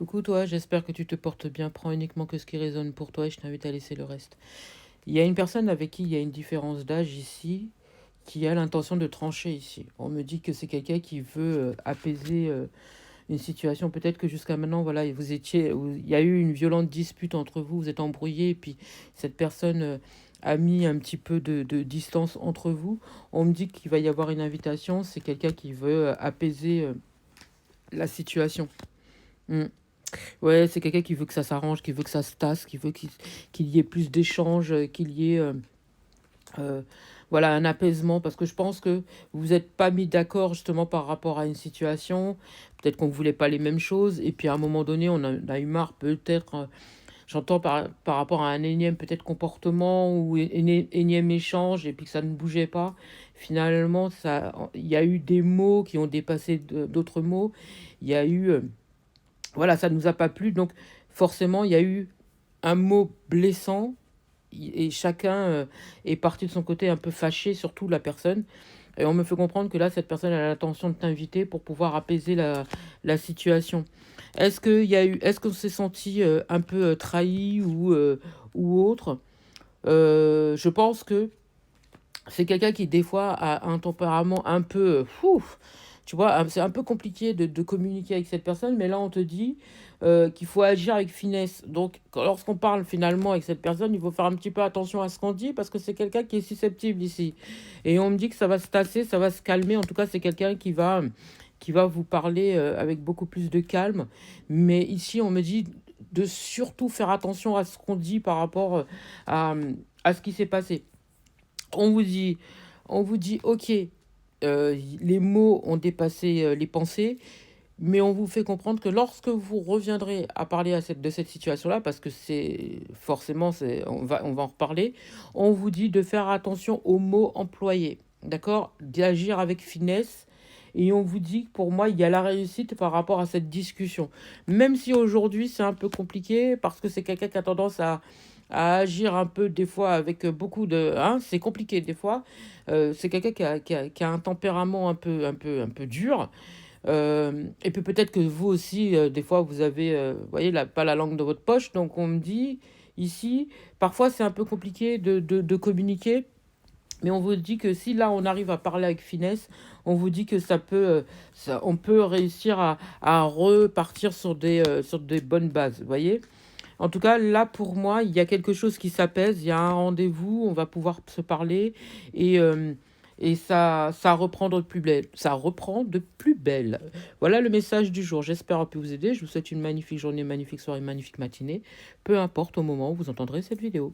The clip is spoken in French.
Coucou toi, j'espère que tu te portes bien. Prends uniquement que ce qui résonne pour toi et je t'invite à laisser le reste. Il y a une personne avec qui il y a une différence d'âge ici, qui a l'intention de trancher ici. On me dit que c'est quelqu'un qui veut apaiser une situation. Peut-être que jusqu'à maintenant, voilà, il y a eu une violente dispute entre vous, vous êtes embrouillés, et puis cette personne a mis un petit peu de distance entre vous. On me dit qu'il va y avoir une invitation, c'est quelqu'un qui veut apaiser la situation. Mm. Ouais, c'est quelqu'un qui veut que ça s'arrange, qui veut que ça se tasse, qui veut qu'il y ait plus d'échanges, qu'il y ait euh, voilà, un apaisement. Parce que je pense que vous n'êtes pas mis d'accord justement par rapport à une situation. Peut-être qu'on ne voulait pas les mêmes choses. Et puis à un moment donné, on a eu marre peut-être, j'entends par rapport à un énième peut-être comportement ou énième échange et puis que ça ne bougeait pas. Finalement, il y a eu des mots qui ont dépassé d'autres mots. Il y a eu... voilà, ça ne nous a pas plu. Donc, forcément, il y a eu un mot blessant et chacun est parti de son côté un peu fâché, surtout la personne. Et on me fait comprendre que là, cette personne a l'intention de t'inviter pour pouvoir apaiser la situation. Est-ce qu'on s'est senti un peu trahi ou autre? Je pense que c'est quelqu'un qui, des fois, a un tempérament un peu... tu vois, c'est un peu compliqué de communiquer avec cette personne, mais là, on te dit qu'il faut agir avec finesse. Donc, lorsqu'on parle finalement avec cette personne, il faut faire un petit peu attention à ce qu'on dit, parce que c'est quelqu'un qui est susceptible ici. Et on me dit que ça va se tasser, ça va se calmer. En tout cas, c'est quelqu'un qui va vous parler avec beaucoup plus de calme. Mais ici, on me dit de surtout faire attention à ce qu'on dit par rapport à, à ce qui s'est passé. On vous dit, on vous dit, ok, les mots ont dépassé les pensées, mais on vous fait comprendre que lorsque vous reviendrez à parler de cette situation-là, parce que c'est forcément, on va en reparler, on vous dit de faire attention aux mots employés, d'accord? D'agir avec finesse. Et on vous dit que pour moi, il y a la réussite par rapport à cette discussion. Même si aujourd'hui, c'est un peu compliqué, parce que c'est quelqu'un qui a tendance à agir un peu des fois avec beaucoup de... Hein, c'est compliqué des fois. C'est quelqu'un qui a un tempérament un peu dur. Et puis peut-être que vous aussi, des fois, vous avez, voyez, pas la langue dans votre poche. Donc on me dit ici, parfois c'est un peu compliqué de communiquer. Mais on vous dit que si là on arrive à parler avec finesse, on vous dit que on peut réussir à repartir sur des bonnes bases, vous voyez? En tout cas, là, pour moi, il y a quelque chose qui s'apaise, il y a un rendez-vous, on va pouvoir se parler et, ça reprend de plus belle. Ça reprend de plus belle. Voilà le message du jour. J'espère avoir pu vous aider. Je vous souhaite une magnifique journée, magnifique soirée, magnifique matinée. Peu importe au moment où vous entendrez cette vidéo.